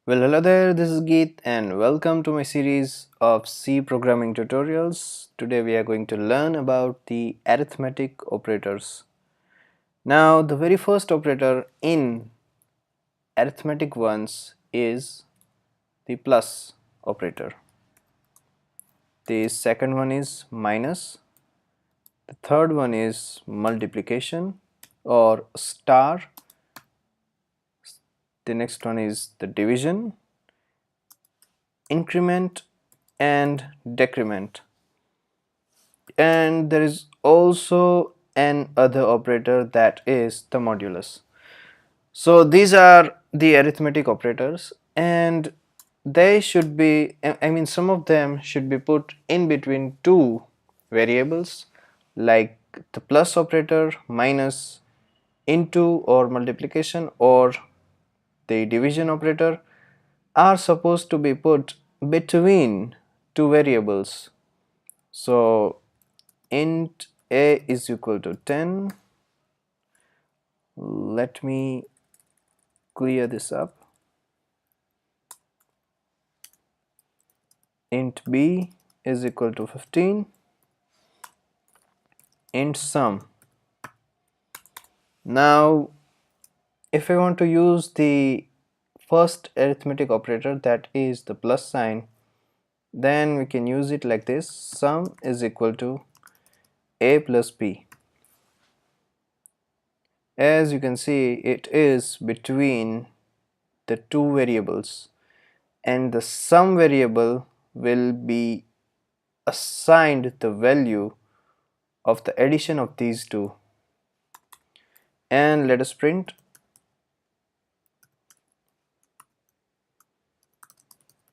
Well, hello there, this is Geet and welcome to my series of C programming tutorials. Today we are going to learn about the arithmetic operators. Now, the very first operator in arithmetic ones is the plus operator. The second one is minus. The third one is multiplication or star. The next one is the division, increment and decrement. And there is also an other operator, that is the modulus. So these are the arithmetic operators, and they should be, some of them should be put in between two variables, like the plus operator, minus, into or multiplication, or the division operator are supposed to be put between two variables. So int a is equal to 10. Let me clear this up. Int b is equal to 15. Int sum. Now if I want to use the first arithmetic operator, that is the plus sign, then we can use it like this: sum is equal to a plus b. As you can see, it is between the two variables, and the sum variable will be assigned the value of the addition of these two. And let us print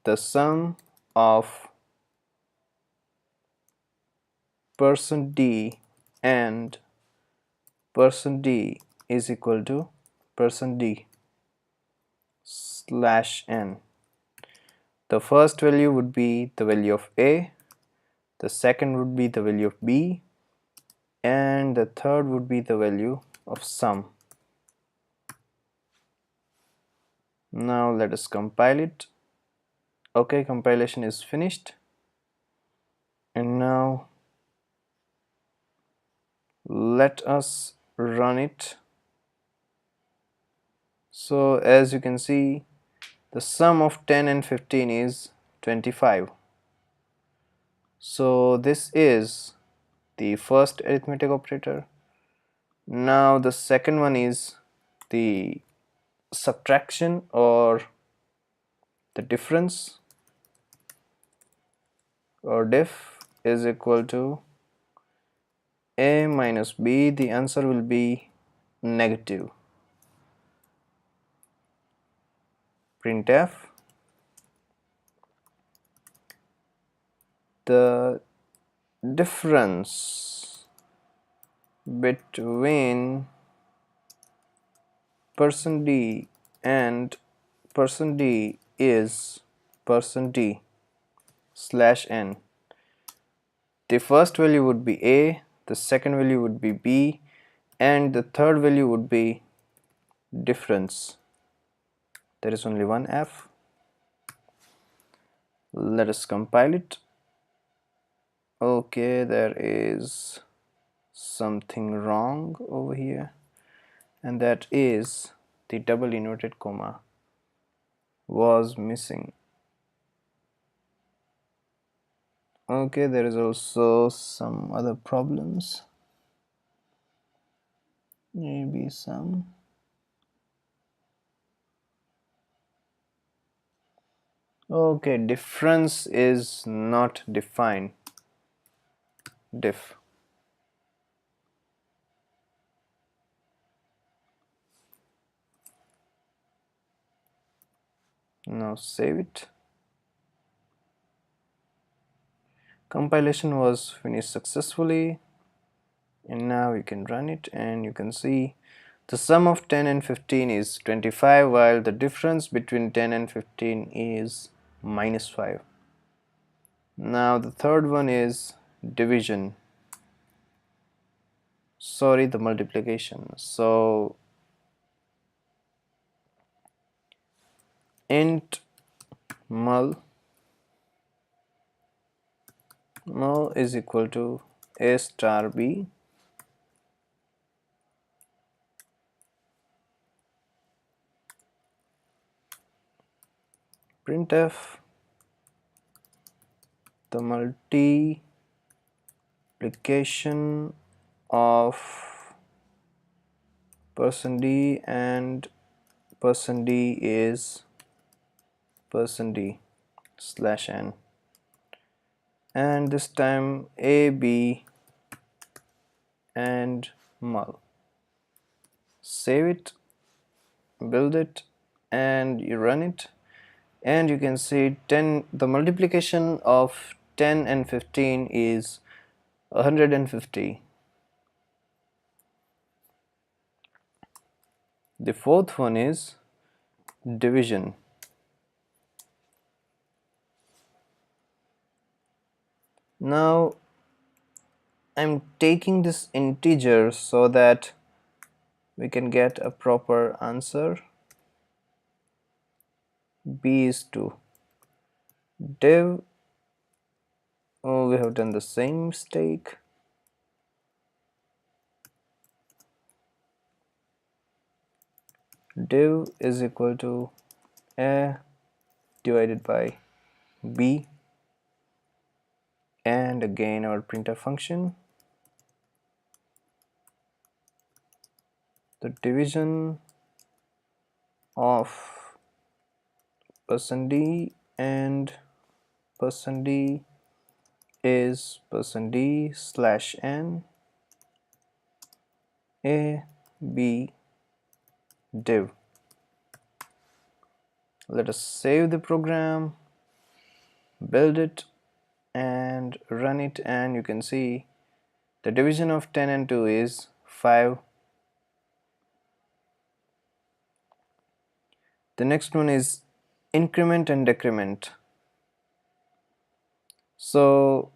the sum of %d and %d is equal to %d slash n. The first value would be the value of a, the second would be the value of b, and the third would be the value of sum. Now let us compile it. Okay, compilation is finished, and now let us run it. So as you can see, the sum of 10 and 15 is 25. So this is the first arithmetic operator. Now the second one is the subtraction or the difference, or diff is equal to a minus b. The answer will be negative. Printf, the difference between %d and %d is %d slash n. The first value would be a, the second value would be b, and the third value would be difference. There is only one f. Let us compile it. Okay, there is something wrong over here, and that is the double inverted comma was missing. Okay, there is also some other problems, maybe some. Okay, difference is not defined. Diff. Now save it. Compilation was finished successfully, and now you can run it, and you can see the sum of 10 and 15 is 25, while the difference between 10 and 15 is -5. Now the third one is division, sorry, the multiplication. So int mul is equal to a star b printf the multiplication of %d and %d is %d slash n, and this time a, b and mul. Save it, build it, and you run it, and you can see the multiplication of 10 and 15 is 150. The fourth one is division. Now I'm taking this integer so that we can get a proper answer. B is 2. Div, oh, we have done the same mistake. Div is equal to a divided by b, and again our printf function. The division of %d and %d is %d slash n a b div. Let us save the program, build it, and run it, and you can see the division of 10 and 2 is 5. The next one is increment and decrement. So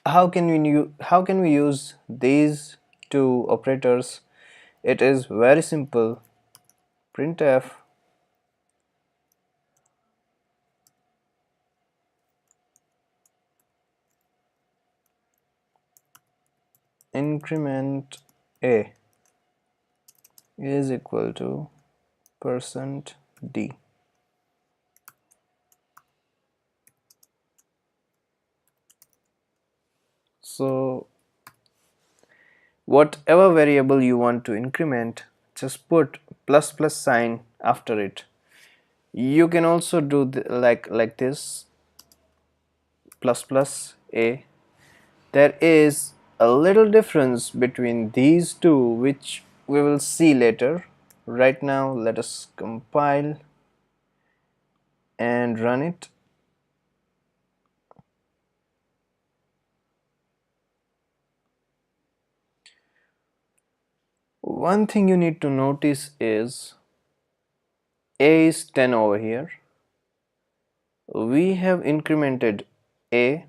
how can we use these two operators? It is very simple. Printf increment a is equal to %d. So whatever variable you want to increment, just put plus plus sign after it. You can also do like this, plus plus a. There is a little difference between these two which we will see later. Right now let us compile and run it. One thing you need to notice is a is 10 over here. We have incremented a,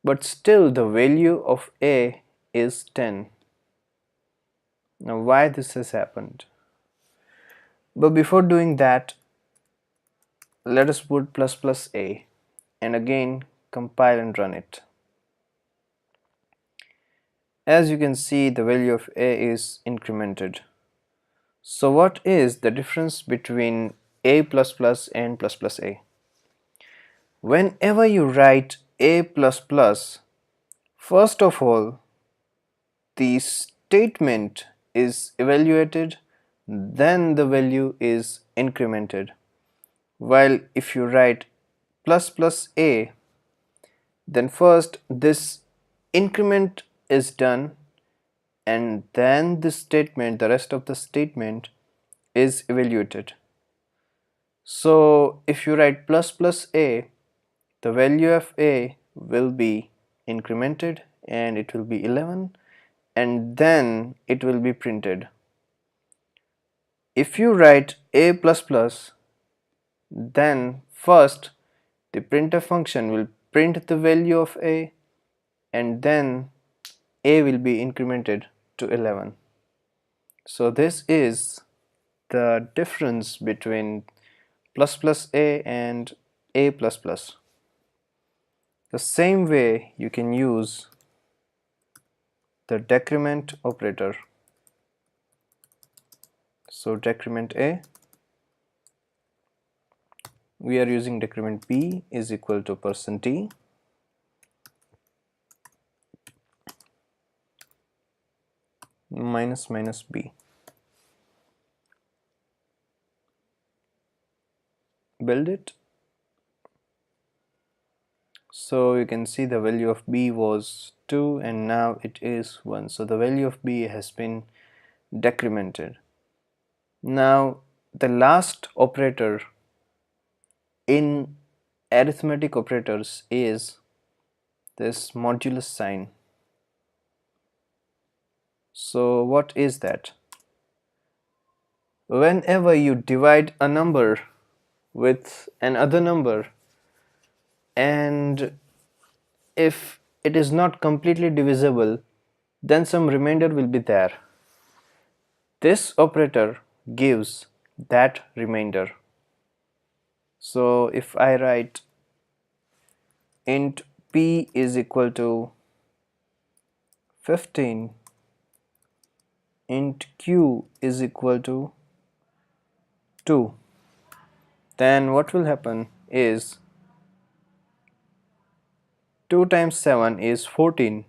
but still the value of a is 10. Now why this has happened? But before doing that, let us put plus plus a and again compile and run it. As you can see, the value of a is incremented. So what is the difference between a plus plus and plus plus a? Whenever you write a plus plus, first of all, the statement is evaluated, then the value is incremented. While if you write plus plus a, then first this increment is done, and then the rest of the statement is evaluated. So if you write plus plus a, the value of a will be incremented and it will be 11, and then it will be printed. If you write a plus plus, then first the printf function will print the value of a, and then a will be incremented to 11. So this is the difference between plus plus a and a plus plus. The same way you can use the decrement operator. So decrement a, we are using decrement b is equal to %t minus minus b. Build it. So you can see the value of b was 2 and now it is 1. So the value of b has been decremented. Now the last operator in arithmetic operators is this modulus sign. So what is that? Whenever you divide a number with another number and if it is not completely divisible, then some remainder will be there. This operator gives that remainder. So if I write int p is equal to 15, int q is equal to 2, then what will happen is 2 times 7 is 14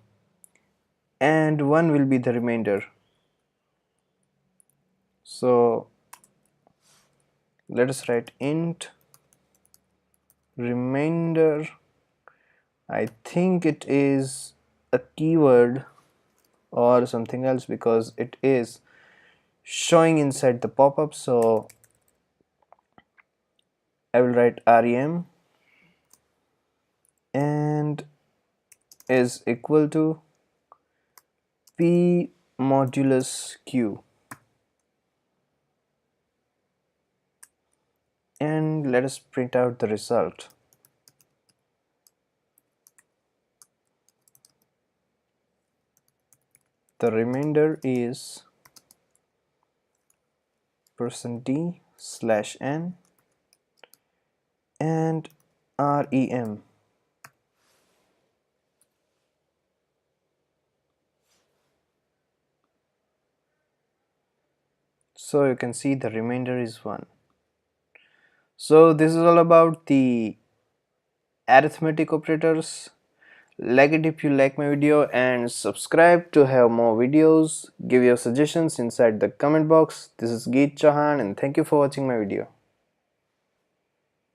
and 1 will be the remainder. So let us write int remainder. I think it is a keyword or something else because it is showing inside the pop-up. So I will write rem and is equal to p modulus q, and let us print out the result. The remainder is %d/n and rem. So you can see the remainder is 1. So this is all about the arithmetic operators. Like it if you like my video and subscribe to have more videos. Give your suggestions inside the comment box. This is Geet Chauhan and thank you for watching my video.